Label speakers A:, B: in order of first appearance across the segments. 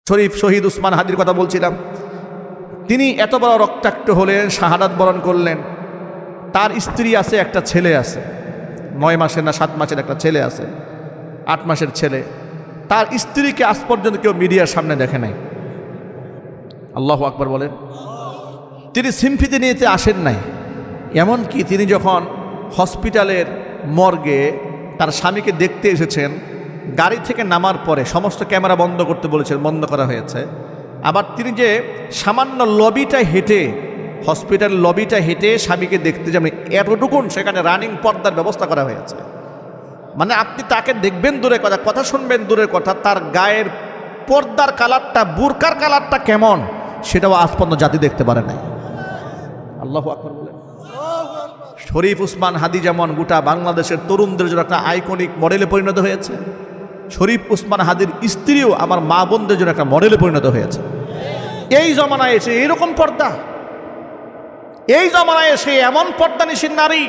A: শরীফ শহীদ উসমান হাদির কথা বলছিলাম। তিনি এত বড় রক্তাক্ত হলেন, শাহাদাত বরণ করলেন। তার স্ত্রী আছে, একটা ছেলে আছে, 9 মাসের না 7 মাসের একটা ছেলে আছে, 8 মাসের ছেলে। তার স্ত্রীকে আজ পর্যন্ত কেউ মিডিয়ার সামনে দেখে নাই। আল্লাহু আকবার বলেন। তিনি সিম্পিতি নিতে আসেন নাই। এমনকি তিনি যখন হসপিটালের মর্গে তার স্বামীকে দেখতে এসেছেন, গাড়ি থেকে নামার পরে সমস্ত ক্যামেরা বন্ধ করতে বলেছেন, বন্ধ করা হয়েছে। আবার তিনি যে সামান্য লবিটা হেঁটে, হসপিটাল লবিটা হেঁটে স্বামীকে দেখতে যাবেন, এতটুকুন সেখানে রানিং পর্দার ব্যবস্থা করা হয়েছে। মানে আপনি তাকে দেখবেন দূরের কথা, কথা শুনবেন দূরের কথা, তার গায়ের পর্দার কালারটা, বুরকার কালারটা কেমন সেটাও আজ পর্যন্ত জাতি দেখতে পারে নাই। আল্লাহু আকবার বলেন। শরীফ উসমান হাদি যেমন গোটা বাংলাদেশের তরুণদের জন্য একটা আইকনিক মডেলে পরিণত হয়েছে, শরীফ উসমান হাদির স্ত্রীও আমার মা বোনদের জন্য একটা মডেলে পরিণত হয়েছে। এই জমানায় এসে এরকম পর্দা, এই জমানায় এসে এমন পর্দানিশীল নারী,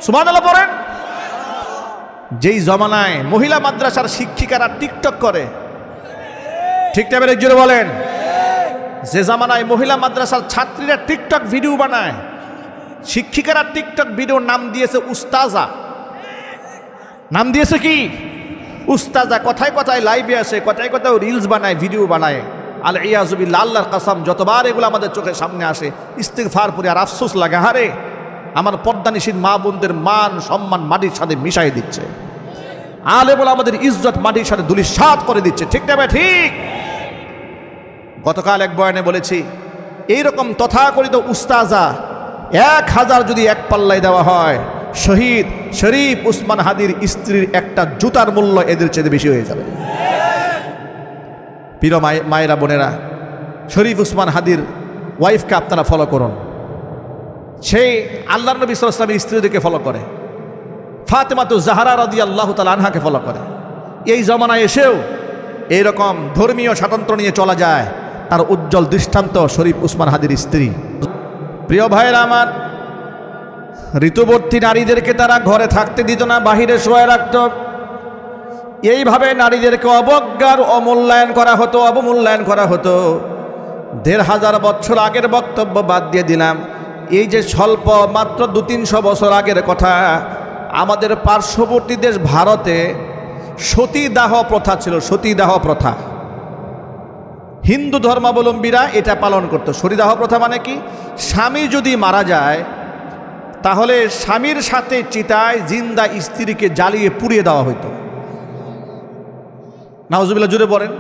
A: সুবহানাল্লাহ পড়েন। যেই জমানায় মহিলা মাদ্রাসার শিক্ষিকারা টিকটক করে, ঠিক না বেরে জোরে বলেন। যে জামানায় মহিলা মাদ্রাসার ছাত্রীরা টিকটক ভিডিও বানায়, শিক্ষিকারা টিকটক ভিডিওর নাম দিয়েছে উস্তাজা। নাম দিয়েছে কি? উস্তাজা। কথায় কথায় লাইভে আসে, কথায় কথায় রিলস বানায়, ভিডিও বানায়। আল ইয়াযু বিল্লাহ, আল্লাহর কসম, যতবার এগুলো আমাদের চোখের সামনে আসে ইস্তিগফার পড়ে আর আফসোস লাগে, হারে আমার পর্দানিশীল মা বোনদের মান সম্মান মাটির সাথে মিশাই দিচ্ছে, আলে বলে আমাদের ইজ্জত মাটির সাথে ধূলিসাৎ করে দিচ্ছে, ঠিক না? ঠিক। গতকাল এক বয়ানে বলেছি, এইরকম তথাকথিত উস্তাজা 1000 যদি এক পাল্লায় দেওয়া হয়, শহীদ শরীফ উসমান হাদির স্ত্রীর একটা জুতার মূল্য এদের চেয়ে বেশি হয়ে যাবে। প্রিয় মায়েরা বোনেরা, শরীফ উসমান হাদির ওয়াইফকে আপনারা ফলো করুন। সেই আল্লাহর নবী সাল্লাল্লাহু আলাইহি ওয়াসাল্লামের স্ত্রীদেরকে ফলো করে, ফাতেমাতুজ জাহরা রাদিয়াল্লাহু তাআলা আনহাকে ফলো করে। এই জমানায় এসেও এইরকম ধর্মীয় স্বাতন্ত্র্য নিয়ে চলা যায়, তার উজ্জ্বল দৃষ্টান্ত শরীফ উসমান হাদির স্ত্রী। প্রিয় ভাইয়েরা আমার, ঋতুবর্তী নারীদেরকে তারা ঘরে থাকতে দিত না, বাহিরে শোয়া রাখত। এইভাবে নারীদেরকে অবজ্ঞার অমূল্যায়ন করা হতো, অবমূল্যায়ন করা হতো। 1500 বছর আগের বক্তব্য বাদ দিয়ে দিলাম। এই যে স্বল্প মাত্র 200-300 বছর আগের কথা, আমাদের পার্শ্ববর্তী দেশ ভারতে সতীদাহ প্রথা ছিল, সতীদাহ প্রথা। হিন্দু ধর্মাবলম্বীরা এটা পালন করত। সতীদাহ প্রথা মানে কি? স্বামী যদি মারা যায় তাহলে স্বামীর সাথে চিতায় জিন্দা স্ত্রীকে জ্বালিয়ে পুড়িয়ে দেওয়া হইতো। নাউজুবিল্লাহ, জুড়ে পড়েন।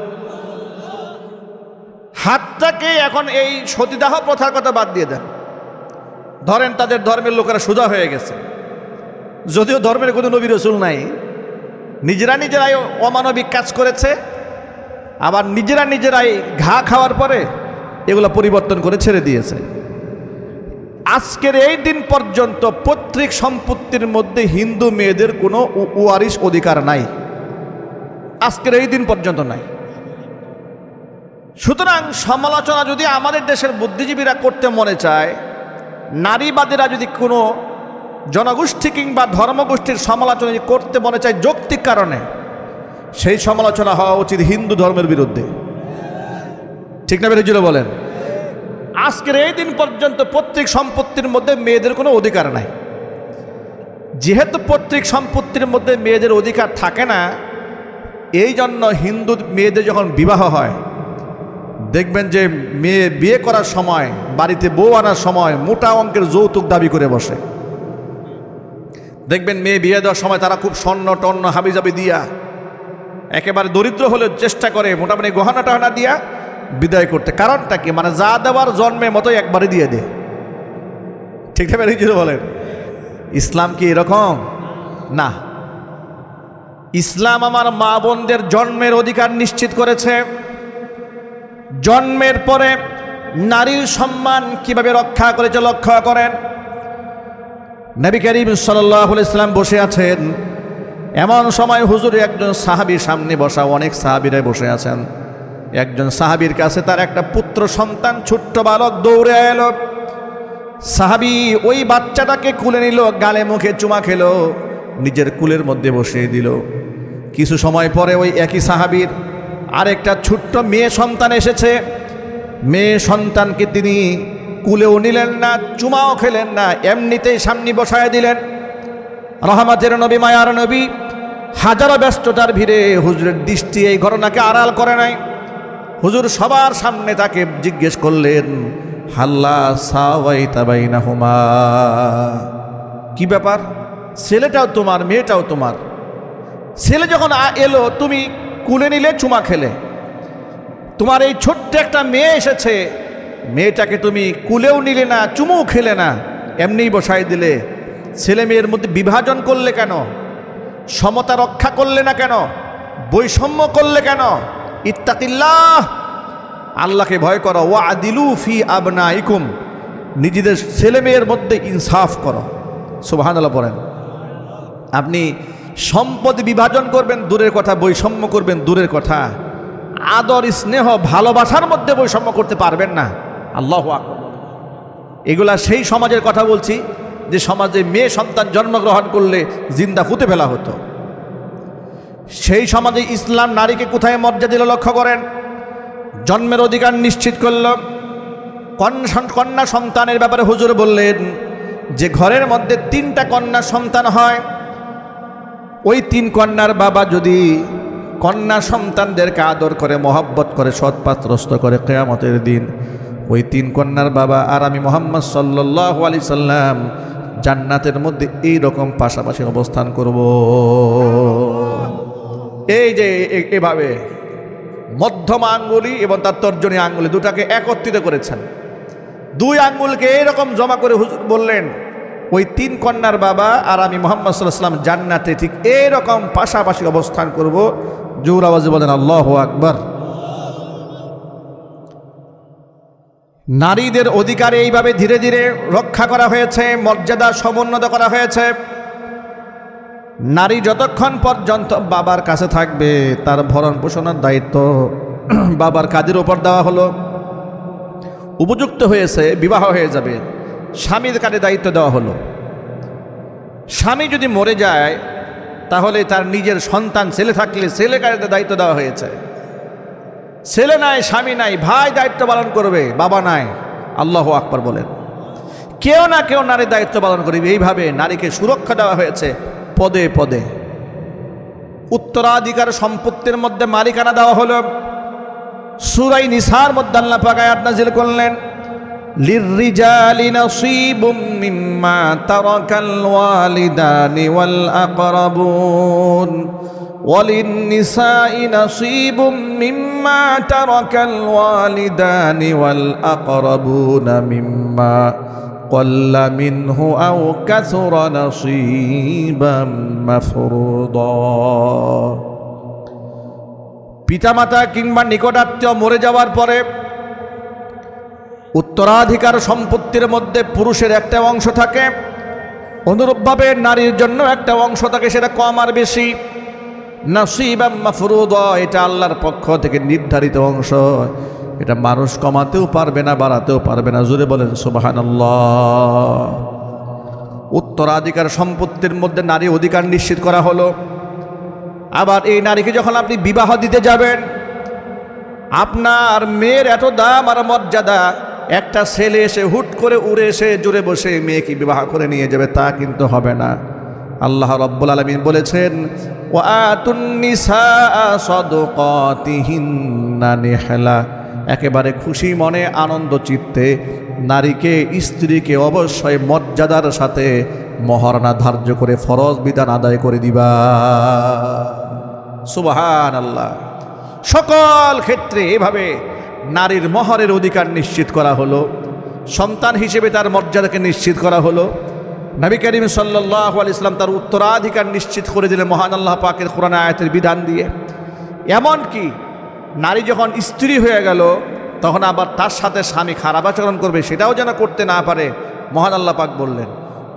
A: হাতটাকে এখন এই সতীদাহ প্রথার কথা বাদ দিয়ে দেন। ধরেন তাদের ধর্মের লোকেরা সোজা হয়ে গেছে, যদিও ধর্মের কোনো নবী রাসূল নাই, নিজেরাই অমানবিক কাজ করেছে, আবার নিজেরাই ঘা খাওয়ার পরে এগুলো পরিবর্তন করে ছেড়ে দিয়েছে। আজকের এই দিন পর্যন্ত পৈতৃক সম্পত্তির মধ্যে হিন্দু মেয়েদের কোনো ওয়ারিশ অধিকার নাই, আজকের এই দিন পর্যন্ত নাই। সুতরাং সমালোচনা যদি আমাদের দেশের বুদ্ধিজীবীরা করতে মনে চায়, নারীবাদীরা যদি কোনো জনগোষ্ঠী কিংবা ধর্মগোষ্ঠীর সমালোচনা করতে মনে চায় যৌক্তিক কারণে, সেই সমালোচনা হওয়া উচিত হিন্দু ধর্মের বিরুদ্ধে, ঠিক না? বেরিয়ে বলেন। আজকের এই দিন পর্যন্ত পৈতৃক সম্পত্তির মধ্যে মেয়েদের কোনো অধিকার নাই। যেহেতু পৈতৃক সম্পত্তির মধ্যে মেয়েদের অধিকার থাকে না, এই জন্য হিন্দু মেয়েদের যখন বিবাহ হয়, দেখবেন যে মেয়ে বিয়ে করার সময়, বাড়িতে বউ আনার সময় মোটা অঙ্কের যৌতুক দাবি করে বসে। দেখবেন মেয়ে বিয়ে দেওয়ার সময় তারা খুব স্বর্ণ টর্ণ হাবিজাবি দিয়া, একেবারে দরিদ্র হলে চেষ্টা করে মোটামুটি গহনা টহনা দিয়া বিদায় করতে। কারণটা কি? মানে যা দেওয়ার জন্মের মতো একবারে দিয়ে দে, ঠিক না? বেরিয়ে বলেন। ইসলাম কি এরকম? না। ইসলাম আমার মা বোনদের জন্মের অধিকার নিশ্চিত করেছে। জন্মের পরে নারীর সম্মান কিভাবে রক্ষা করেছে লক্ষ্য করেন। নবী করিম সাল্লাল্লাহু আলাইহি ওয়াসাল্লাম বসে আছেন, এমন সময় হুজুর একজন সাহাবীর সামনে বসা, অনেক সাহাবীরাই বসে আছেন। একজন সাহাবীর কাছে তার একটা পুত্র সন্তান, ছোট্ট বালক দৌড়ে এলো। সাহাবী ওই বাচ্চাটাকে কুলে নিল, গালে মুখে চুমা খেলো, নিজের কুলের মধ্যে বসিয়ে দিল। কিছু সময় পরে ওই একই সাহাবীর আরেকটা ছোট্ট মেয়ে সন্তান এসেছে। মেয়ে সন্তানকে তিনি কুলেও নিলেন না, চুমাও খেলেন না, এমনিতেই সামনে বসায় দিলেন। রহমতের নবী, মায়ার নবী হাজারো ব্যস্ততার ভিড়ে হুজুরের দৃষ্টি এই ঘটনাকে আড়াল করে নাই। হুজুর সবার সামনে তাকে জিজ্ঞেস করলেন, হাল্লা সাওয়াইতা বাইনাহুমা, কি ব্যাপার? ছেলেটাও তোমার, মেয়েটাও তোমার। ছেলে যখন এলো তুমি কুলে নিলে, চুমা খেলে। তোমার এই ছোট্ট একটা মেয়ে এসেছে, মেয়েটাকে তুমি কুলেও নিলে না, চুমুও খেলে না, এমনিই বসাই দিলে। ছেলে মেয়ের মধ্যে বিভাজন করলে কেন? সমতা রক্ষা করলে না কেন? বৈষম্য করলে কেন? ইত্তাকিল্লাহ, আল্লাহকে ভয় করো। ওয়া আদিলু ফি আবনাইকুম, নিজেদের ছেলে মেয়ের মধ্যে ইনসাফ করো। সুবহানাল্লাহ পড়েন। আপনি সম্পদ বিভাজন করবেন দূরের কথা, বৈষম্য করবেন দূরের কথা, আদর স্নেহ ভালোবাসার মধ্যে বৈষম্য করতে পারবেন না। আল্লাহু আকবার। এগুলা সেই সমাজের কথা বলছি যে সমাজে মেয়ে সন্তান জন্মগ্রহণ করলে জিন্দা ফুতে ফেলা হতো। সেই সমাজে ইসলাম নারীকে কোথায় মর্যাদা দিল লক্ষ্য করেন। জন্মের অধিকার নিশ্চিত করল। কন্যা সন্তানের ব্যাপারে হুজুর বললেন যে ঘরের মধ্যে 3টা কন্যা সন্তান হয়, ওই 3 কন্যার বাবা যদি কন্যা সন্তানদেরকে আদর করে, মহব্বত করে, সৎপাত্রস্থ করে, কিয়ামতের দিন ওই 3 কন্যার বাবা আর আমি মুহাম্মদ সাল্লাল্লাহু আলাইহি সাল্লাম জান্নাতের মধ্যে এই রকম পাশাপাশি অবস্থান করব। এই যে এভাবে মধ্যমা আঙ্গুলি এবং তার তর্জনী আঙ্গুলি দুটাকে একত্রিত করেছেন। 2 আঙ্গুলকে এইরকম জমা করে হুজুর বললেন ওই 3 কন্যার বাবা আর আমি মুহাম্মদ সাল্লাল্লাহু আলাইহি সাল্লাম জান্নাতে ঠিক এইরকম পাশাপাশি অবস্থান করব। জোর আওয়াজে বলেন আল্লাহু আকবার। নারীদের অধিকার এইভাবে ধীরে ধীরে রক্ষা করা হয়েছে, মর্যাদা সমুন্নত করা হয়েছে। নারী যতক্ষণ পর্যন্ত বাবার কাছে থাকবে তার ভরণ পোষণের দায়িত্ব বাবার কাজের উপর দেওয়া হলো। উপযুক্ত হয়েছে, বিবাহ হয়ে যাবে, স্বামীর কাজে দায়িত্ব দেওয়া হলো। স্বামী যদি মরে যায় তাহলে তার নিজের সন্তান ছেলে থাকলে ছেলে কাজে দায়িত্ব দেওয়া হয়েছে। ছেলে নাই, স্বামী নাই, ভাই দায়িত্ব পালন করবে, বাবা নাই। আল্লাহু আকবার বলেন। কেউ না কেউ নারীর দায়িত্ব পালন করবে। এইভাবে নারীকে সুরক্ষা দেওয়া হয়েছে পদে পদে। উত্তরাধিকার সম্পত্তির মধ্যে মালিকানা দেওয়া হলো। সূরা নিসার মধ্যে আল্লাহ পাক আয়াত নাযিল করলেন, লিররিজালি নাসীবুম মিম্মা তারাকাল ওয়ালিদানি ওয়াল আকরাবুন ওয়ালিন্নিসাই নাসীবুম মিম্মা তারাকাল ওয়ালিদানি ওয়াল আকরাবুন মিম্মা ক্বাল্লা মিনহু আও কাসুরা নাসীবাম মাফরুদা। পিতামাতা কিংবা নিকটাত্মীয় মরে যাওয়ার পরে উত্তরাধিকার সম্পত্তির মধ্যে পুরুষের একটা অংশ থাকে, অনুরূপভাবে নারীর জন্য একটা অংশ থাকে, সেটা কম আর বেশি। নাসীবাম মাফরুদা, এটা আল্লাহর পক্ষ থেকে নির্ধারিত অংশ। এটা মানুষ কমাতেও পারবে না, বাড়াতেও পারবে না। জোরে বলেন সুবহানাল্লাহ। উত্তরাধিকার সম্পত্তির মধ্যে নারী অধিকার নিশ্চিত করা হলো। আবার এই নারীকে যখন আপনি বিবাহ দিতে যাবেন, আপনার মেয়ের এত দাম আর মর্যাদা, একটা ছেলে এসে হুট করে উড়ে এসে জুড়ে বসে মেয়েকে বিবাহ করে নিয়ে যাবে তা কিন্তু হবে না। আল্লাহ রাব্বুল আলামিন বলেছেন, ওয়া আতুন নিসা সাদকাতিহিন্না নিহলা, একেবারে খুশি মনে আনন্দ চিত্তে নারীকে, স্ত্রীকে অবশ্যই মর্যাদার সাথে মহারণা ধার্য করে ফরজ বিধান আদায় করে দিবা। সুবহানাল্লাহ। সকল ক্ষেত্রে এভাবে নারীর মহরের অধিকার নিশ্চিত করা হলো। সন্তান হিসেবে তার মর্যাদাকে নিশ্চিত করা হলো। নবী করিম সাল্লাল্লাহু আলাইহি ওয়াসাল্লাম তার উত্তরাধিকার নিশ্চিত করে দিলেন মহান আল্লাহ পাকের কোরআন আয়াতের বিধান দিয়ে। এমনকি নারী যখন স্ত্রী হয়ে গেল তখন আবার তার সাথে স্বামী খারাপ আচরণ করবে সেটাও যেন করতে না পারে। মহান আল্লাহ পাক বললেন,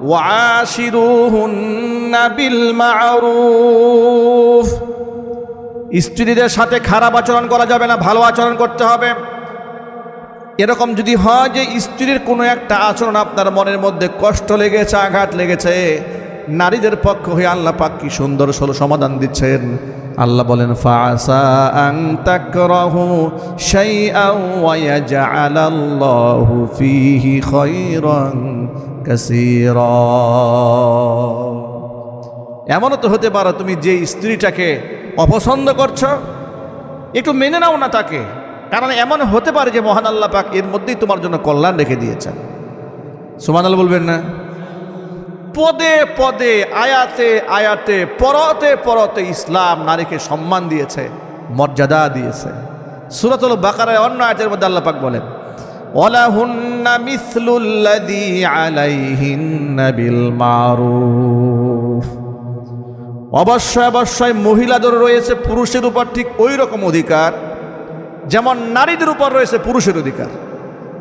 A: ওয়াশিরুহুন্না বিল মা'রুফ, স্ত্রীদের সাথে খারাপ আচরণ করা যাবে না, ভালো আচরণ করতে হবে। এরকম যদি হয় যে স্ত্রীর কোনো একটা আচরণ আপনার মনের মধ্যে কষ্ট লেগেছে, আঘাত লেগেছে, নারীদের পক্ষ হয়ে আল্লাহ পাক কি সুন্দর সমাধান দিচ্ছেন। আল্লাহ বলেন ফাআসা আন তাকরাহু শাইআন ওয়া ইয়াজআলাল্লাহু ফীহি খায়রান কাসীরা। এমনও তো হতে পারে তুমি যে স্ত্রীটাকে অপছন্দ করছো একটু মেনে নাও না তাকে, কারণ এমন হতে পারে যে মহান আল্লাহ পাক এর মধ্যেই তোমার জন্য কল্যাণ রেখে দিয়েছেন। সুবহানাল্লাহ বলবেন না? পদে পদে আয়াতে আয়াতে পরতে পরতে ইসলাম নারীকে সম্মান দিয়েছে, মর্যাদা দিয়েছে। সূরাতুল বাকারায় অন্য আয়াতের মধ্যে আল্লাহ পাক বলেন ওয়ালাহুন্না মিসলুল্লাযী আলাইহিন্না বিল মারুফ। অবশ্যই অবশ্যই মহিলাদের রয়েছে পুরুষের উপর ঠিক ওই রকম অধিকার যেমন নারীদের উপর রয়েছে পুরুষের অধিকার।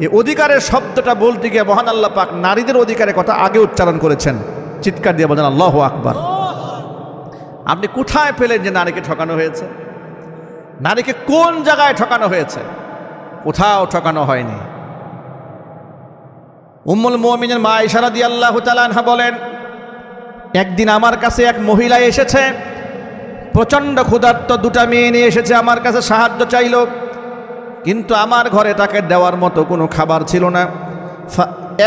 A: এই অধিকারের শব্দটা বলতে গিয়ে মহান আল্লাহ পাক নারীদের অধিকারের কথা আগে উচ্চারণ করেছেন। চিৎকার দিয়ে বলেন আল্লাহু আকবার। আপনি কোথায় পেলেন যে নারীকে ঠকানো হয়েছে? নারীকে কোন জায়গায় ঠকানো হয়েছে? কোথাও ঠকানো হয়নি। উম্মুল মুমিনিন মা আয়েশা রাদিয়াল্লাহু তাআলা আনহা বলেন, একদিন আমার কাছে এক মহিলা এসেছে, প্রচণ্ড ক্ষুধার্ত, দুটা মেয়ে নিয়ে এসেছে, আমার কাছে সাহায্য চাইল, কিন্তু আমার ঘরে তাকে দেওয়ার মতো কোনো খাবার ছিল না।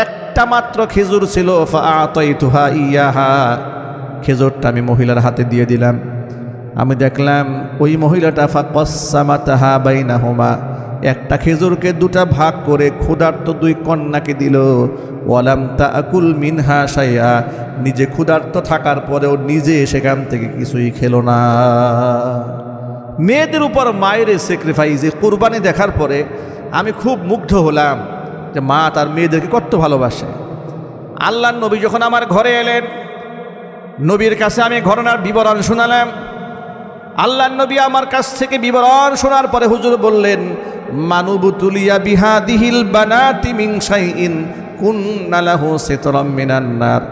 A: একটা মাত্র খেজুর ছিল, ফাআতাইতুহা ইয়াহা, খেজুরটা আমি মহিলার হাতে দিয়ে দিলাম। আমি দেখলাম ওই মহিলাটা ফাকাসসামাতাহা বাইনাহুমা, একটা খেজুরকে দুটা ভাগ করে ক্ষুধার্ত দুই কন্যাকে দিল। ওয়ালাম তাকুল মিনহা শাইআ, নিজে ক্ষুধার্ত থাকার পরেও নিজে সেখান থেকে কিছুই খেলো না। মেয়েদের উপর মায়ের স্যাক্রিফাইস, কুরবানি দেখার পরে আমি খুব মুগ্ধ হলাম যে মা তার মেয়েদেরকে কত ভালোবাসে। আল্লাহর নবী যখন আমার ঘরে এলেন, নবীর কাছে আমি ঘটনার বিবরণ শোনালাম। আল্লাহর নবী আমার কাছ থেকে বিবরণ শোনার পরে হুজুর বললেন, মানুবতুলিয়া বিহাদিহিল বানাতি মিন শাইইন কুন্না লাহু সিতরাম মিনান নার।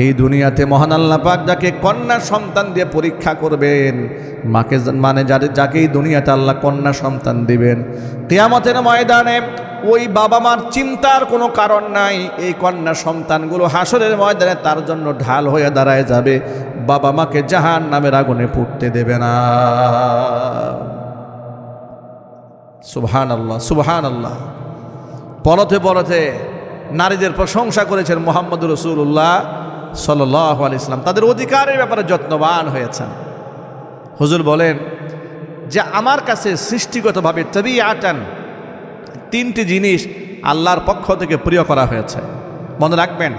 A: এই দুনিয়াতে মহান আল্লাহ পাক যাকে কন্যা সন্তান দিয়ে পরীক্ষা করবেন, মাকে মানে যাকে এই দুনিয়াতে আল্লাহ কন্যা সন্তান দিবেন, কিয়ামতের ময়দানে ওই বাবা মার চিন্তার কোনো কারণ নাই। এই কন্যা সন্তানগুলো হাসরের ময়দানে তার জন্য ঢাল হয়ে দাঁড়ায় যাবে, বাবা মাকে জাহান্নামের আগুনে পুড়তে দেবে না। সুবহানাল্লাহ সুবহানাল্লাহ। পরতে পরতে নারীদের প্রশংসা করেছেন মুহাম্মদুর রাসূলুল্লাহ সাল্লাল্লাহু আলাইহি ওয়াসাল্লাম, তাদের অধিকারের ব্যাপারে যত্নবান হয়েছেন। হুজুর বলেন যে আমার কাছে সৃষ্টিগতভাবে তাবিআতান তিনটি জিনিস আল্লাহর পক্ষ থেকে প্রিয় করা হয়েছে। মনে রাখবেন,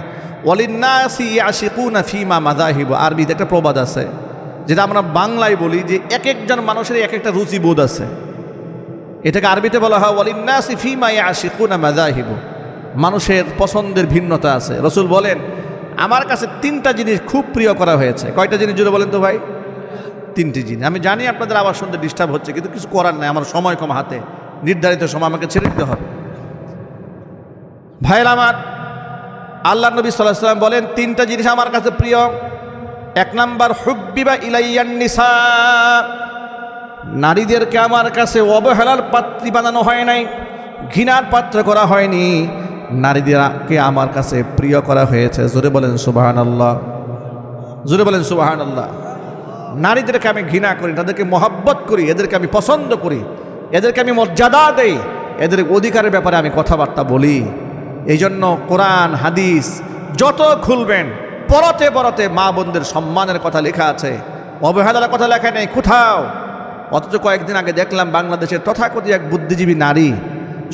A: ওয়ালিন্নাসি ইয়াশিকুনা ফিমা মাযাহিব, আরবিতে একটা প্রবাদ আছে যেটা আমরা বাংলায় বলি যে এক একজন মানুষের এক একটা রুচিবোধ আছে। এটাকে আরবিতে বলা হয় ওয়ালিন্নাসি ফিমা ইয়াশিকুনা মাযাহিব, মানুষের পছন্দের ভিন্নতা আছে। রসুল বলেন আমার কাছে তিনটা জিনিস খুব প্রিয় করা হয়েছে। কয়টা জিনিস জুড়ে বলেন তো ভাই? তিনটি জিনিস। আমি জানি আপনাদের আবার শুনতে ডিস্টার্ব হচ্ছে, কিন্তু কিছু করার নাই, আমার সময় কম হাতে, নির্ধারিত সময় আমাকে ছেড়ে দিতে হবে। ভাইয়ের আমার, আল্লাহ নবী সাল্লাল্লাহু আলাইহি ওয়াসাল্লাম বলেন তিনটা জিনিস আমার কাছে প্রিয়। এক নাম্বার, হুব্বিবা ইলাইয়ান নিসা, নারীদেরকে আমার কাছে অবহেলার পাত্রী বানানো হয় নাই, ঘৃণার পাত্র করা হয়নি, নারীদেরকে আমার কাছে প্রিয় করা হয়েছে। জোরে বলেন সুবহানাল্লাহ, জোরে বলেন সুবহানাল্লাহ। নারীদেরকে আমি ঘৃণা করি, তাদেরকে মহব্বত করি, এদেরকে আমি পছন্দ করি, এদেরকে আমি মর্যাদা দেই, এদের অধিকারের ব্যাপারে আমি কথাবার্তা বলি। এই জন্য কোরআন হাদিস যত খুলবেন পরতে পরতে মা বোনদের সম্মানের কথা লেখা আছে, অবহেলার কথা লেখা নেই কোথাও। অথচ কয়েকদিন আগে দেখলাম বাংলাদেশের তথাকথিত এক বুদ্ধিজীবী নারী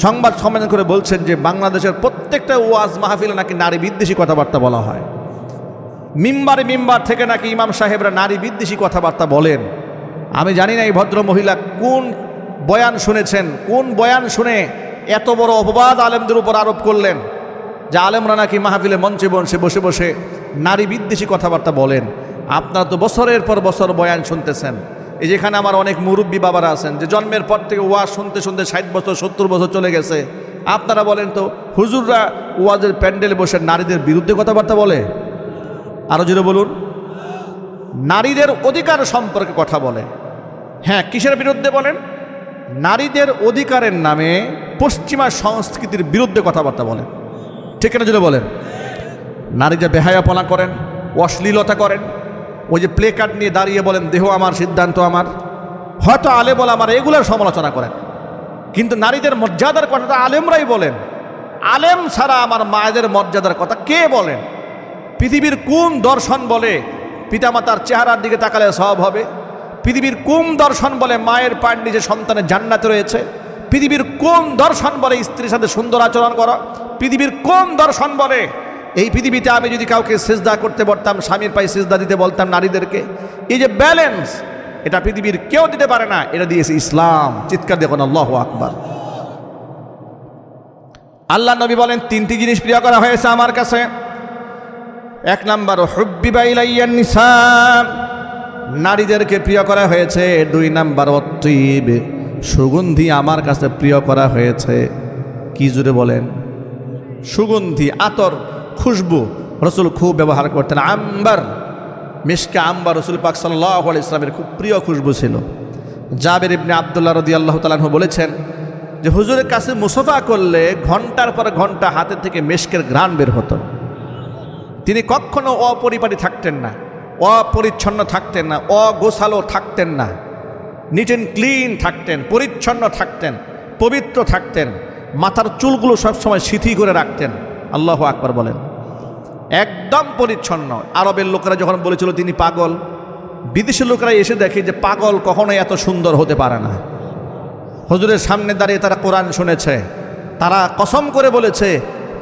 A: সংবাদ সম্মেলন করে বলছেন যে বাংলাদেশের প্রত্যেকটা ওয়াজ মাহফিলে নাকি নারী বিদ্বেষী কথাবার্তা বলা হয়। মিম্বার থেকে নাকি ইমাম সাহেবরা নারী বিদ্বেষী কথাবার্তা বলেন। আমি জানি না এই ভদ্র মহিলা কোন বয়ান শুনেছেন, কোন বয়ান শুনে এত বড় অপবাদ আলেমদের উপর আরোপ করলেন যে আলেমরা নাকি মাহফিলে মঞ্চে বসে বসে নারী বিদ্বেষী কথাবার্তা বলেন। আপনারা তো বছরের পর বছর বয়ান শুনতেছেন। এই যেখানে আমার অনেক মুরব্বী বাবারা আছেন যে জন্মের পর থেকে ওয়াজ শুনতে শুনতে 60 বছর 70 বছর চলে গেছে। আপনারা বলেন তো, হুজুররা ওয়াজের প্যান্ডেলে বসে নারীদের বিরুদ্ধে কথাবার্তা বলে? আরও জোরে বলুন। নারীদের অধিকার সম্পর্কে কথা বলে। হ্যাঁ, কিসের বিরুদ্ধে বলেন? নারীদের অধিকারের নামে পশ্চিমা সংস্কৃতির বিরুদ্ধে কথাবার্তা বলেন। ঠিক না জোরে বলেন? নারীদের বেহায়াপনা করেন, অশ্লীলতা করেন, ওই যে প্লে কার্ড নিয়ে দাঁড়িয়ে বলেন দেহ আমার সিদ্ধান্ত আমার, হয়তো আলেম ওলামারা এগুলোর সমালোচনা করেন, কিন্তু নারীদের মর্যাদার কথাটা আলেমরাই বলেন। আলেম ছাড়া আমার মায়েদের মর্যাদার কথা কে বলেন? পৃথিবীর কোন দর্শন বলে পিতামাতার চেহারার দিকে তাকালে সওয়াব হবে? পৃথিবীর কোন দর্শন বলে মায়ের পায়ের নিচে সন্তানের জান্নাতে রয়েছে? পৃথিবীর কোন দর্শন বলে স্ত্রীর সাথে সুন্দর আচরণ করা? পৃথিবীর কোন দর্শন বলে এই পৃথিবীতে আমি যদি কাউকে সিজদা করতে বলতাম, স্বামীর পায়ে সিজদা দিতে বলতাম নারীদেরকে? এই যে ব্যালেন্স, এটা পৃথিবীর কেউ দিতে পারে না, এটা দিয়েছে ইসলাম। চিৎকার দেখুন আল্লাহু আকবার। আল্লাহ নবী বলেন 3টি জিনিস প্রিয় করা হয়েছে আমার কাছে। 1 নাম্বার হুব্বিবা ইলাইয়ান নিসা, নারীদেরকে প্রিয় করা হয়েছে। 2 নাম্বার অত্তইব, সুগন্ধি আমার কাছে প্রিয় করা হয়েছে। কি জুড়ে বলেন? সুগন্ধি, আতর, খুশবু রসুল খুব ব্যবহার করতেন। আম্বার, মিশকে আম্বার রসুল পাক সাল্লাল্লাহু আলাইহি ওয়াসাল্লামের খুব প্রিয় খুশবু ছিল। জাবের ইবনে আব্দুল্লাহ রাদিয়াল্লাহু তাআলা আনহু বলেছেন যে হুজুরের কাছে মুসাফা করলে ঘন্টার পর ঘন্টা হাতের থেকে মিশকের ঘ্রাণ বের হতো। তিনি কখনো অপরিপাটি থাকতেন না, অপরিচ্ছন্ন থাকতেন না, অগোছালো থাকতেন না। নিট অ্যান্ড ক্লিন থাকতেন, পরিচ্ছন্ন থাকতেন, পবিত্র থাকতেন। মাথার চুলগুলো সবসময় সিথি করে রাখতেন। আল্লাহু আকবার বলেন। একদম পরিচ্ছন্ন। আরবের লোকেরা যখন বলেছিল তিনি পাগল, বিদেশের লোকেরা এসে দেখে যে পাগল কখনোই এত সুন্দর হতে পারে না। হুজুরের সামনে দাঁড়িয়ে তারা কোরআন শুনেছে, তারা কসম করে বলেছে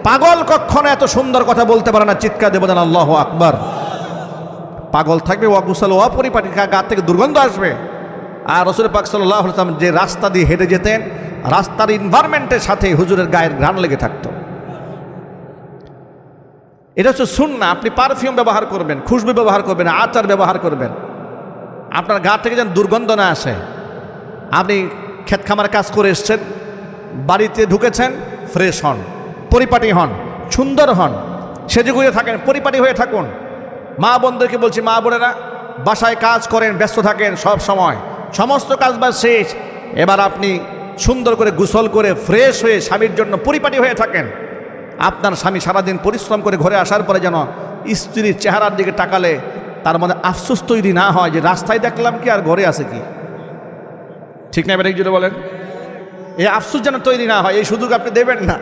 A: পাগল কখনো এত সুন্দর কথা বলতে পারে না। চিৎকার দেব দেন আল্লাহু আকবার। পাগল থাকবে, অগুছালো, অপরিপাটি, গা থেকে দুর্গন্ধ আসবে। আর রাসূল পাক সাল্লাল্লাহু আলাইহি ওয়াসাল্লাম যে রাস্তা দিয়ে হেঁটে যেতেন, রাস্তার এনভায়রনমেন্টের সাথে হুজুরের গায়ের ঘ্রাণ লেগে থাকতো। এটা হচ্ছে সুন্নাহ। আপনি পারফিউম ব্যবহার করবেন, খুশবু ব্যবহার করবেন, আচার ব্যবহার করবেন, আপনার গা থেকে যেন দুর্গন্ধ না আসে। আপনি ক্ষেত খামার কাজ করে এসছেন, বাড়িতে ঢুকেছেন, ফ্রেশ হন, পরিপাটি হন, সুন্দর হন, সেজে গুজে থাকেন, পরিপাটি হয়ে থাকুন। মা বোনদেরকে বলছি, মা বোনেরা বাসায় কাজ করেন, ব্যস্ত থাকেন সব সময়, সমস্ত কাজ বাজ শেষ, এবার আপনি সুন্দর করে গোসল করে ফ্রেশ হয়ে স্বামীর জন্য পরিপাটি হয়ে থাকেন। আপনার স্বামী সারাদিন পরিশ্রম করে ঘরে আসার পরে যেন স্ত্রীর চেহারার দিকে তাকালে তার মধ্যে আফসোস তৈরি না হয় যে রাস্তায় দেখলাম কি আর ঘরে আছে কি। ঠিক না? এবার একজনে বলেন, এই আফসোস যেন তৈরি না হয়। এই সুযোগ আপনি দেবেন না।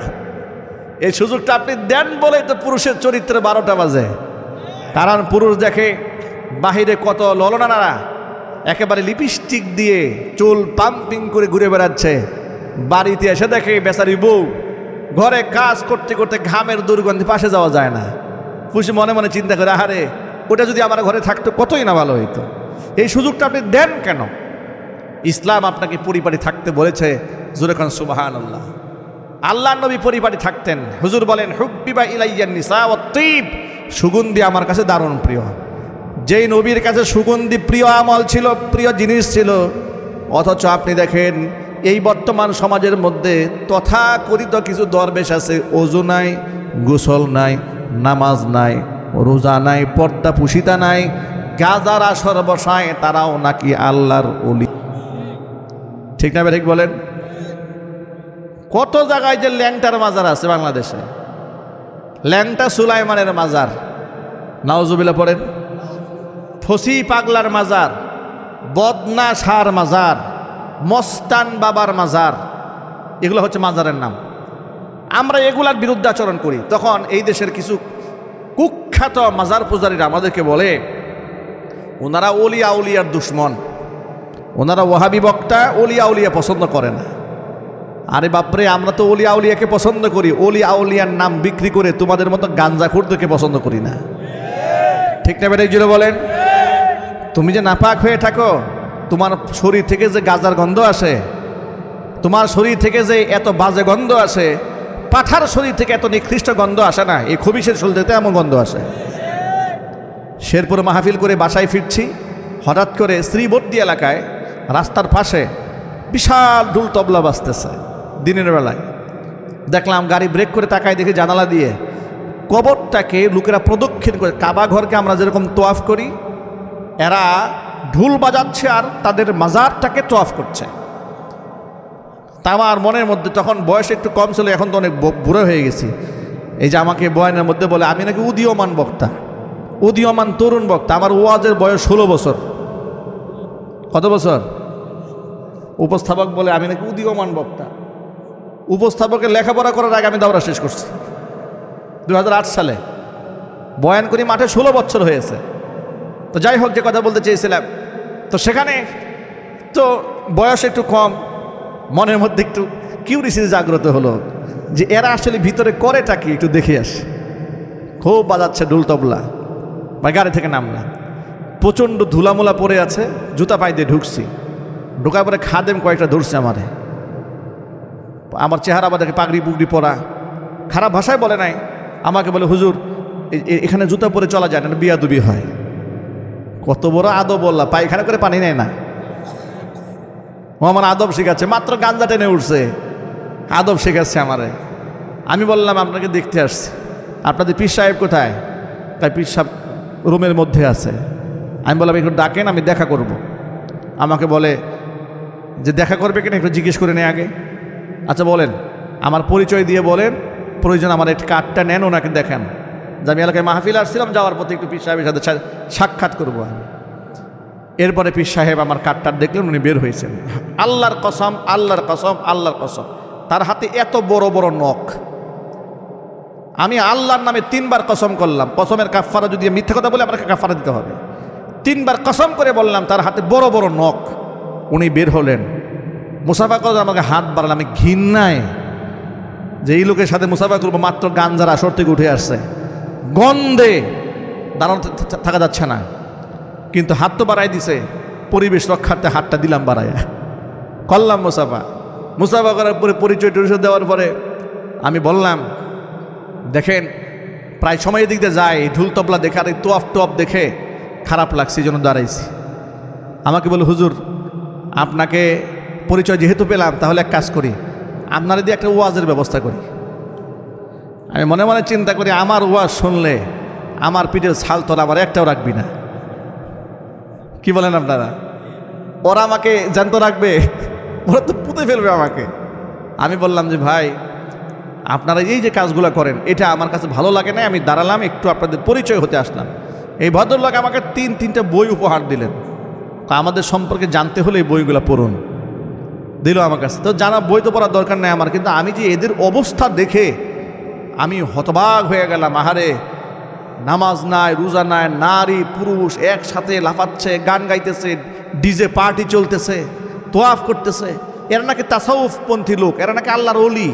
A: এই সুযোগটা আপনি দেন বলেই তো পুরুষের চরিত্রে 12টা বাজে। কারণ পুরুষ দেখে বাহিরে কত ললনারা একেবারে লিপস্টিক দিয়ে চুল পাম্পিং করে ঘুরে বেড়াচ্ছে, বাড়িতে এসে দেখে বেচারি বউ ঘরে কাজ করতে করতে ঘামের দুর্গন্ধে পাশে যাওয়া যায় না। পুরুষ মনে মনে চিন্তা করে, আহারে ওটা যদি আমার ঘরে থাকতো কতই না ভালো হইতো। এই সুযোগটা আপনি দেন কেন? ইসলাম আপনাকে পরিপাটি থাকতে বলেছে। জোরে খান সুবহানাল্লাহ। আল্লাহর নবী পরিপাটি থাকতেন। হুজুর বলেন হুব্বিবা ইলাইয়ান নিসা ওয়াত-তিব, সুগন্ধি আমার কাছে দারুণ প্রিয়। যেই নবীর কাছে সুগন্ধি প্রিয় আমল ছিল, প্রিয় জিনিস ছিল, অথচ আপনি দেখেন এই বর্তমান সমাজের মধ্যে তথাকথিত কিছু দরবেশ আছে, ওযু নাই, গোসল নাই, নামাজ নাই, রোজা নাই, পর্দা পুশিতা নাই, গাজার আসর বসায়, তারাও নাকি আল্লাহর ওলি। ঠিক না? ঠিক বলেন। কত জায়গায় যে ল্যাংটার মাজার আছে বাংলাদেশে, ল্যাংটা সুলাইমানের মাজার, নাউজুবিল্লাহ পড়েন, ফসি পাগলার মাজার, বদনা শাহর মাজার, মস্তান বাবার মাজার, এগুলো হচ্ছে মাজারের নাম। আমরা এগুলার বিরুদ্ধে আচরণ করি। তখন এই দেশের কিছু কুখ্যাত মাজার পূজারীরা আমাদেরকে বলে ওনারা ওলিয়া উলিয়ার দুশ্মন, ওনারা ওয়াহাবি বক্তা, ওলিয়া উলিয়া পছন্দ করে না। আরে বাপরে, আমরা তো ওলিয়া উলিয়াকে পছন্দ করি, ওলিয়া উলিয়ার নাম বিক্রি করে তোমাদের মতো গাঞ্জাখুরদেরকে পছন্দ করি না। ঠিক না বেটা? জুড়ে বলেন। তুমি যে নাপাক হয়ে থাকো, তোমার শরীর থেকে যে গাজার গন্ধ আসে, তোমার শরীর থেকে যে এত বাজে গন্ধ আসে, পাঠার শরীর থেকে এত নিকৃষ্ট গন্ধ আসে না, এই খবিশের শরীর থেকে এমন গন্ধ আসে। শেরপুরে মাহফিল করে বাসায় ফিরছি, হঠাৎ করে শ্রীবর্তী এলাকায় রাস্তার পাশে বিশাল ঢুল তবলা বাজতেছে। দিনের বেলায় দেখলাম, গাড়ি ব্রেক করে তাকায় দেখে জানালা দিয়ে কবরটাকে লোকেরা প্রদক্ষিণ করে, কাবা ঘরকে আমরা যেরকম তোয়াফ করি, এরা ঢুল বাজাচ্ছে আর তাদের মাজারটাকে তোয়াফ করছে। তা আমার মনের মধ্যে, তখন বয়স একটু কম ছিল, এখন তো অনেক বুড়ো হয়ে গেছি। এই যে আমাকে বয়ানের মধ্যে বলে আমি নাকি উদীয়মান বক্তা, উদীয়মান তরুণ বক্তা। আমার ওয়াজের বয়স 16 বছর। কত বছর? উপস্থাপক বলে আমি নাকি উদীয়মান বক্তা। উপস্থাপকের লেখাপড়া করার আগে আমি দাওরা শেষ করছি 2008 সালে। বয়ান করি মাঠে 16 বছর হয়েছে। তো যাই হোক, যে কথা বলতে চেয়েছিলাম, তো সেখানে তো বয়স একটু কম, মনের মধ্যে একটু কিউরিসিটি জাগ্রত হলো যে এরা আসলে ভিতরে করেটা কি একটু দেখে আসে। খুব বাজাচ্ছে ঢোল তবলা, বা গাড়ি থেকে নামলাম, প্রচণ্ড ধুলামুলা পড়ে আছে, জুতা পায়ে দিয়ে ঢুকছি। ঢোকার পরে খাদেম কয়েকটা ধরছে আমার চেহারা আবার দেখে পাগড়ি পুগড়ি পরা, খারাপ ভাষায় বলে নাই, আমাকে বলে হুজুর এখানে জুতা পরে চলা যায় না, বিয়াদবি হয়। কত বড় আদব বললা, পায়খানা করে পানি নেয় না। ও আমার আদব শেখাচ্ছে, মাত্র গাঞ্জা টেনে উঠছে, আদব শেখাচ্ছে আমারে। আমি বললাম আপনাকে দেখতে আসছি, আপনাদের পীর সাহেব কোথায়? তাই পীর সাহেব রুমের মধ্যে আছে। আমি বললাম একটু ডাকেন, আমি দেখা করব। আমাকে বলে যে দেখা করবে কিনা একটু জিজ্ঞেস করে নেই আগে। আচ্ছা বলেন, আমার পরিচয় দিয়ে বলেন, প্রয়োজন আমার একটু কার্ডটা নেন, ওনাকে দেখান যে আমি এলাকায় মাহফিল আসছিলাম, যাওয়ার পথে একটু পীর সাহেবের সাথে সাক্ষাৎ করবো আমি। এরপরে পীর সাহেব আমার কার্ডটা দেখলেন, উনি বের হয়েছেন। আল্লাহর কসম, আল্লাহর কসম, আল্লাহর কসম, তার হাতে এত বড় বড় নখ। আমি আল্লাহর নামে 3 বার কসম করলাম, কসমের কাফারা যদি মিথ্যা কথা বলে আপনাকে কাফারা দিতে হবে। 3 বার কসম করে বললাম, তার হাতে বড় বড় নখ। উনি বের হলেন, মুসাফা করে আমাকে হাত বাড়ালেন। আমি ঘৃণায় যে এই লোকের সাথে মুসাফা করবো, মাত্র গাঞ্জার আসর থেকে উঠে আসছে, গন্ধে দাঁড়ানো থাকা যাচ্ছে না, কিন্তু হাত তো বাড়াই দিছে। পরিবেশ রক্ষার্থে হাতটা দিলাম বাড়াইয়া, করলাম মুসাফা করার পরে পরিচয় টরিচয় দেওয়ার পরে আমি বললাম, দেখেন প্রায় সময় দিক দিয়ে যায়, ঢুল তবলা দেখে আর এই তোয়াফ দেখে খারাপ লাগছে, এই জন্য দাঁড়াইছি। আমাকে বলে হুজুর আপনাকে পরিচয় যেহেতু পেলাম, তাহলে এক কাজ করি, আপনারা দিয়ে একটা ওয়াজের ব্যবস্থা করি। আমি মনে মনে চিন্তা করি, আমার ওয়াজ শুনলে আমার পিঠের ছাল তোলা আমার একটাও রাখবি না। কি বলেন আপনারা? ওরা আমাকে জ্যান্ত রাখবে, ওরা তো পুঁতে ফেলবে আমাকে। আমি বললাম যে ভাই, আপনারা এই যে কাজগুলো করেন এটা আমার কাছে ভালো লাগে না, আমি দাঁড়ালাম, একটু আপনাদের পরিচয় হতে আসলাম। এই ভদ্রলোক আমাকে 3-3টা বই উপহার দিলেন, আমাদের সম্পর্কে জানতে হলে এই বইগুলো পড়ুন, দিল আমার কাছে। তো জানা বই তো পড়ার দরকার নেই আমার, কিন্তু আমি যে এদের অবস্থা দেখে আমি হতবাক হয়ে গেলাম। আহারে, নামাজ নাই, রোজা নাই, নারী পুরুষ একসাথে লাফাচ্ছে, গান গাইতেছে, ডিজে পার্টি চলতেছে, তোয়াফ করতেছে। এরা নাকি তাসাউফ পন্থী লোক, এরা নাকি আল্লাহর ওলি।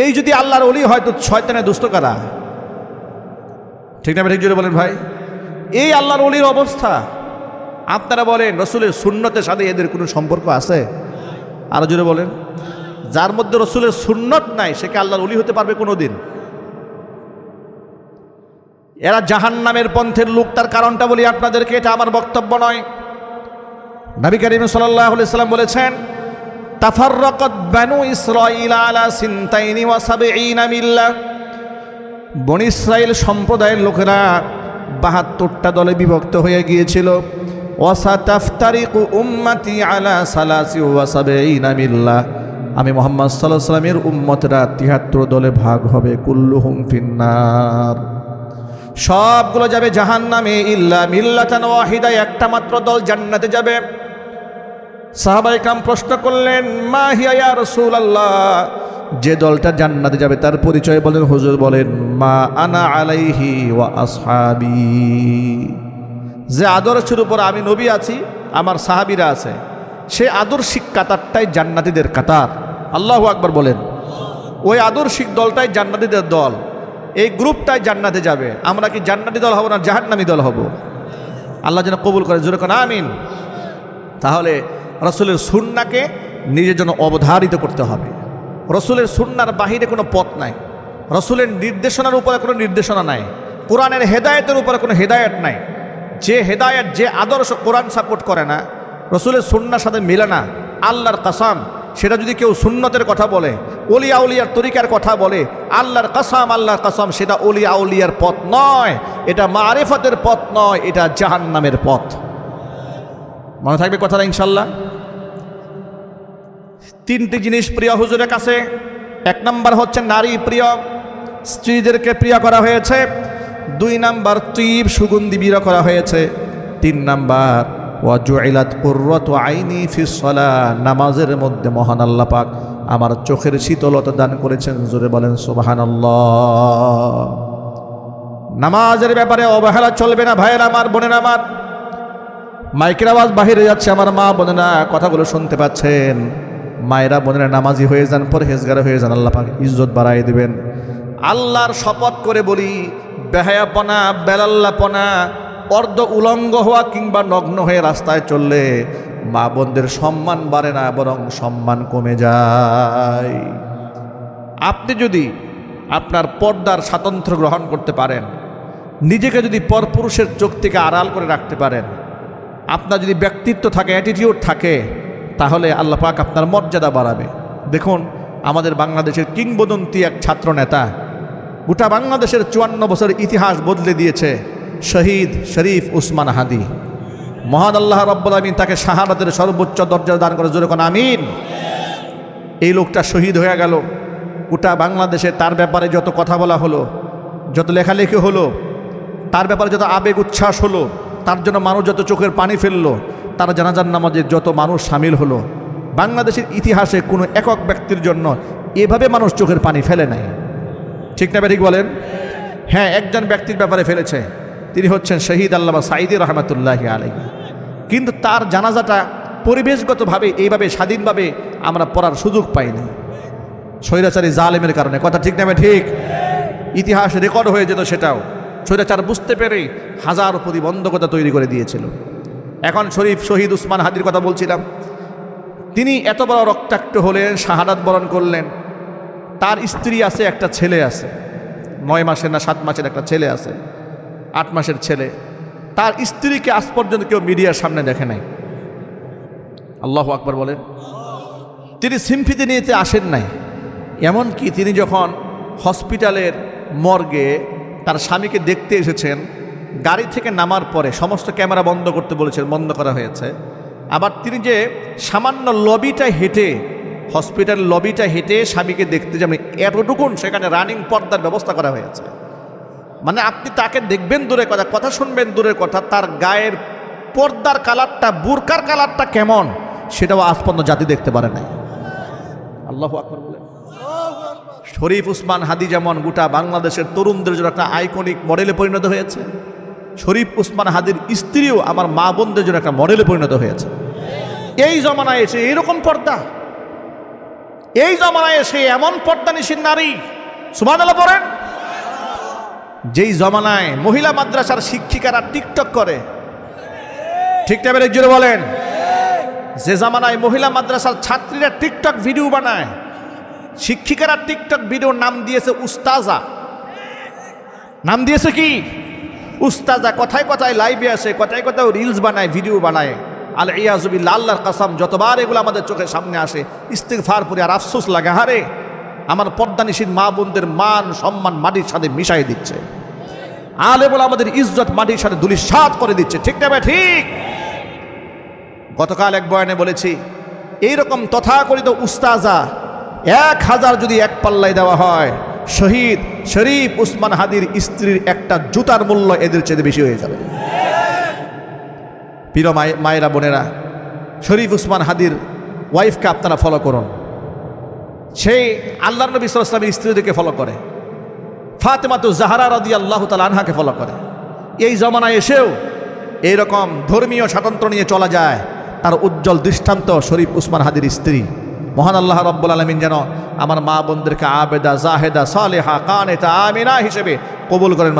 A: এই যদি আল্লাহর ওলি হয় তো শয়তানের দুষ্ট কারা? ঠিক না? ঠিক জোরে বলেন ভাই। এই আল্লাহর ওলির অবস্থা। আপনারা বলেন রসুলের সুন্নতের সাথে এদের কোনো সম্পর্ক আছে? আরো জোরে বলেন। যার মধ্যে রসুলের সুন্নত নাই সে কি আল্লাহর ওলি হতে পারবে কোনো দিন? এরা জাহান্নামের পন্থের লোক। তার কারণটা বলি আপনাদেরকে, এটা আমার বক্তব্য নয়। নবী করিম সাল্লাল্লাহু আলাইহি সাল্লাম বলেছেন, তাফাররাকাত বানু ইসরাঈল আলা সিনতাইনি ওয়া সাবঈনা মিল্লাহ। বনি ইসরাইল সম্প্রদায়ের লোকেরা 72টা দলে বিভক্ত হয়ে গিয়েছিল। ওয়া সাতাফতারিকু উম্মতি আলা সালাসি ওয়া সাবঈনা মিল্লাহ। আমি মুহাম্মদ সাল্লাল্লাহু আলাইহি সাল্লামের উম্মতরা 73 দলে ভাগ হবে। কুল্লুহুম ফিন্নার, সবগুলো যাবে জাহান্নামে, ইল্লা মিল্লাতান ওয়াহিদা, একটা মাত্র দল জান্নাতে যাবে। সাহাবায়ে কেরাম প্রশ্ন করলেন, মা হিয়া ইয়া রাসূলুল্লাহ, যে দলটা জান্নাতে যাবে তার পরিচয় বলেন। হুজুর বলেন, মা আনা আলাইহি ওয়া আসহাবি, যে আদর্শের উপর আমি নবী আছি, আমার সাহাবীরা আছে, সে আদর্শিক কাতারটাই জান্নাতীদের কাতার। আল্লাহু আকবার বলেন। ওই আদর্শিক দলটাই জান্নাতীদের দল, এই গ্রুপটাই জান্নাতে যাবে। আমরা কি জান্নাতি দল হব না জাহান্নামী দল হব? আল্লাহ যেন কবুল করে, জোরে কোন আমিন। তাহলে রসুলের সুন্নাহকে নিজের জন্য অবধারিত করতে হবে। রসুলের সুন্নাহর বাহিরে কোনো পথ নাই, রসুলের নির্দেশনার উপরে কোনো নির্দেশনা নাই, কোরআনের হেদায়েতের উপরে কোনো হেদায়েত নাই। যে হেদায়েত, যে আদর্শ কোরআন সাপোর্ট করে না, রসুলের সুন্নাহর সাথে মেলে না, আল্লাহর কসম, সেটা যদি কেউ সুন্নতের কথা বলে, ওলিয়া উলিয়ার তরিকার কথা বলে, আল্লাহর কসম, সেটা ওলিয়া উলিয়ার পথ নয়, এটা মারিফতের পথ নয়, এটা জাহান্নামের পথ। মনে থাকবে কথাটা ইনশাল্লাহ। 3টি জিনিস প্রিয় হুজুরের কাছে। 1 নাম্বার হচ্ছে নারী প্রিয়, স্ত্রীদেরকে প্রিয় করা হয়েছে। 2 নাম্বার তিব, সুগন্ধি বিরহ করা হয়েছে। 3 নাম্বার ওয়া জুইলাত কুররাতু আইনি ফিস সালাহ, নামাজের মধ্যে মহান আল্লাহ পাক আমার চোখের শীতলতা দান করেছেন। জোরে বলেন সুবহানাল্লাহ। নামাজের ব্যাপারে অবহেলা চলবে না ভাইয়েরা আমার, বোনেরা আমার। মাইকের আওয়াজ বাহিরে যাচ্ছে, আমার মা বোনেরা কথাগুলো শুনতে পাচ্ছেন। মায়েরা বোনেরা নামাজি হয়ে যান, পরহেজগার হয়ে যান, আল্লাহ পাক ইজ্জত বাড়াই দিবেন। আল্লাহর শপথ করে বলি, বেহায়াপনা, বেলাল্লাপনা, অর্ধ উলঙ্গ হওয়া কিংবা নগ্ন হয়ে রাস্তায় চললে মা বোনদের সম্মান বাড়ে না, বরং সম্মান কমে যায়। আপনি যদি আপনার পর্দার স্বাতন্ত্র্য গ্রহণ করতে পারেন, নিজেকে যদি পরপুরুষের চোখ থেকে আড়াল করে রাখতে পারেন, আপনার যদি ব্যক্তিত্ব থাকে, অ্যাটিটিউড থাকে, তাহলে আল্লাহ পাক আপনার মর্যাদা বাড়াবে। দেখুন আমাদের বাংলাদেশের কিংবদন্তি এক ছাত্র নেতা, গোটা বাংলাদেশের 54 বছরের ইতিহাস বদলে দিয়েছে, শহীদ শরীফ উসমান হাদি। মহান আল্লাহ রাব্বুল আমিন তাকে শাহাদাতের সর্বোচ্চ দরজা দান করে, জোরে কোন আমিন। এই লোকটা শহীদ হয়ে গেল। গোটা বাংলাদেশে তার ব্যাপারে যত কথা বলা হলো, যত লেখালেখি হলো, তার ব্যাপারে যত আবেগ উচ্ছ্বাস হলো, তার জন্য মানুষ যত চোখের পানি ফেললো, তার জানাজার নামাজে যত মানুষ সামিল হলো, বাংলাদেশের ইতিহাসে কোনো একক ব্যক্তির জন্য এভাবে মানুষ চোখের পানি ফেলে নাই। ঠিক না ঠিক বলেন? হ্যাঁ, একজন ব্যক্তির ব্যাপারে ফেলেছে, তিনি হচ্ছেন শহীদ আল্লামা সাঈদী রহমাতুল্লাহি আলাইহি। কিন্তু তার জানাজাটা পরিবেশগতভাবে এইভাবে স্বাধীনভাবে আমরা পড়ার সুযোগ পাইনি, স্বৈরাচারী জালেমের কারণে। কথা ঠিক না ঠিক? ইতিহাস রেকর্ড হয়ে যেত সেটাও। স্বৈরাচার বুঝতে পেরে হাজারো প্রতিবন্ধকতা তৈরি করে দিয়েছিল। এখন শহীদ উসমান হাদির কথা বলছিলাম। তিনি এত বড় রক্তাক্ত হলেন, শাহাদাত বরণ করলেন। তার স্ত্রী আছে, একটা ছেলে আছে, 9 মাসের না 7 মাসের একটা ছেলে আছে, 8 মাসের ছেলে। তার স্ত্রীকে আজ পর্যন্ত কেউ মিডিয়ার সামনে দেখে নাই। আল্লাহু আকবার বলেন। তিনি সিম্পিতি নিতে আসেন নাই। এমনকি তিনি যখন হসপিটালের মর্গে তার স্বামীকে দেখতে এসেছেন, গাড়ি থেকে নামার পরে সমস্ত ক্যামেরা বন্ধ করতে বলেছেন, বন্ধ করা হয়েছে। আবার তিনি যে সামান্য লবিটা হেঁটে, হসপিটাল লবিটা হেঁটে স্বামীকে দেখতে যাবেন, এতটুকুন সেখানে রানিং পর্দার ব্যবস্থা করা হয়েছে। মানে আপনি তাকে দেখবেন দূরের কথা, কথা শুনবেন দূরের কথা, তার গায়ের পর্দার কালারটা, বুরকার কালারটা কেমন সেটাও আজ পর্যন্ত জাতি দেখতে পারে নাই। আল্লাহু আকবার বলেন। শরীফ উসমান হাদি যেমন গোটা বাংলাদেশের তরুণদের জন্য একটা আইকনিক মডেলে পরিণত হয়েছে, শরীফ উসমান হাদির স্ত্রীও আমার মা বোনদের জন্য একটা মডেলে পরিণত হয়েছে। এই জমানায় এসে এরকম পর্দা, এই জমানায় এসে এমন পর্দানিশীল নারী, সুবহানাল্লাহ বলেন। যেই জমানায় মহিলা মাদ্রাসার শিক্ষিকারা টিকটক করে, ঠিক না বেরে জোরে বলেন। যে জামানায় মহিলা মাদ্রাসার ছাত্রীরা টিকটক ভিডিও বানায়, শিক্ষিকারা টিকটক ভিডিওর নাম দিয়েছে উস্তাজা। নাম দিয়েছে কি? উস্তাজা। কথায় কথায় লাইভে আসে, কথায় কথায় রিলস বানায়, ভিডিও বানায়। আল ইয়াযু বিল্লাহ, আল্লাহর কসম, যতবার এগুলো আমাদের চোখের সামনে আসে ইস্তিগফার পড়ে আর আফসোস লাগে, হারে আমার পর্দানিশীল মা বোনদের মান সম্মান মাটির সাথে মিশাই দিচ্ছে, আলেমুল আমাদের ইজ্জত মাটির সাথে ধূলিসাৎ করে দিচ্ছে। ঠিক না ভাই? ঠিক। গতকাল এক বয়ানে বলেছি, এইরকম তথাকথিত উস্তাজা 1000 যদি এক পাল্লায় দেওয়া হয়, শহীদ শরীফ উসমান হাদির স্ত্রীর একটা জুতার মূল্য এদের চেয়ে বেশি হয়ে যাবে। প্রিয় মায়েরা বোনেরা, শরীফ উসমান হাদির ওয়াইফকে আপনারা ফলো করুন। সেই আল্লাহর নবী সাল্লাল্লাহু আলাইহি ওয়াসাল্লামের স্ত্রীদেরকে ফলো করে, ফাতেমাতুজ জাহরা রাদিয়াল্লাহু তাআলা আনহাকে ফলো করে। এই জমানায় এসেও এইরকম ধর্মীয় স্বাতন্ত্র্য নিয়ে চলা যায়, তার উজ্জ্বল দৃষ্টান্ত শরীফ উসমান হাদির স্ত্রী। মহান আল্লাহ রাব্বুল আলামিন যেন আমার মা বোনদেরকে আবেদা, জাহেদা, সালেহা, কানেতা, আমিনা হিসেবে কবুল করেন।